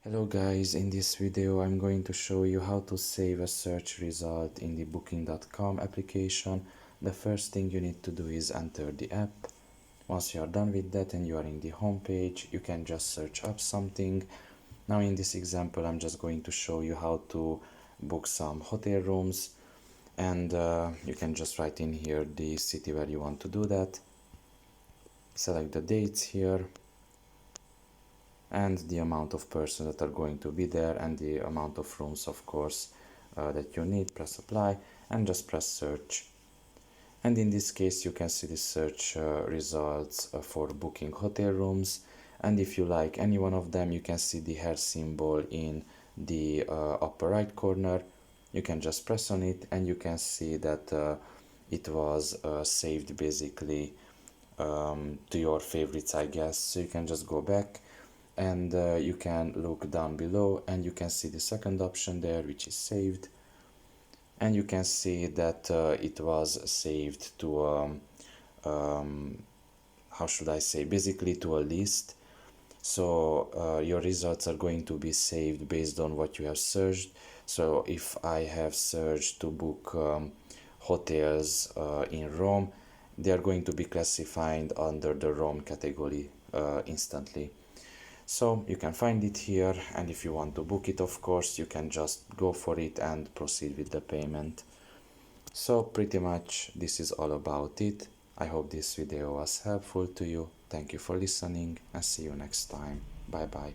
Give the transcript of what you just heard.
Hello guys, in this video I'm going to show you how to save a search result in the booking.com application. The first thing you need to do is enter the app. Once you are done with that and you are in the home page, you can just search up something. Now in this example I'm just going to show you how to book some hotel rooms, and you can just write in here the city where you want to do that. Select the dates here and the amount of persons that are going to be there and the amount of rooms, of course, that you need. Press apply and just press search. And in this case you can see the search results for booking hotel rooms, and if you like any one of them you can see the hair symbol in the upper right corner. You can just press on it and you can see that it was saved basically to your favorites, I guess. So you can just go back and you can look down below and you can see the second option there, which is saved, and you can see that it was saved to how should I say, basically to a list. So your results are going to be saved based on what you have searched. So if I have searched to book hotels in Rome, they are going to be classified under the Rome category instantly. So you can find it here, and if you want to book it, of course, you can just go for it and proceed with the payment. So pretty much this is all about it. I hope this video was helpful to you. Thank you for listening and see you next time. Bye bye.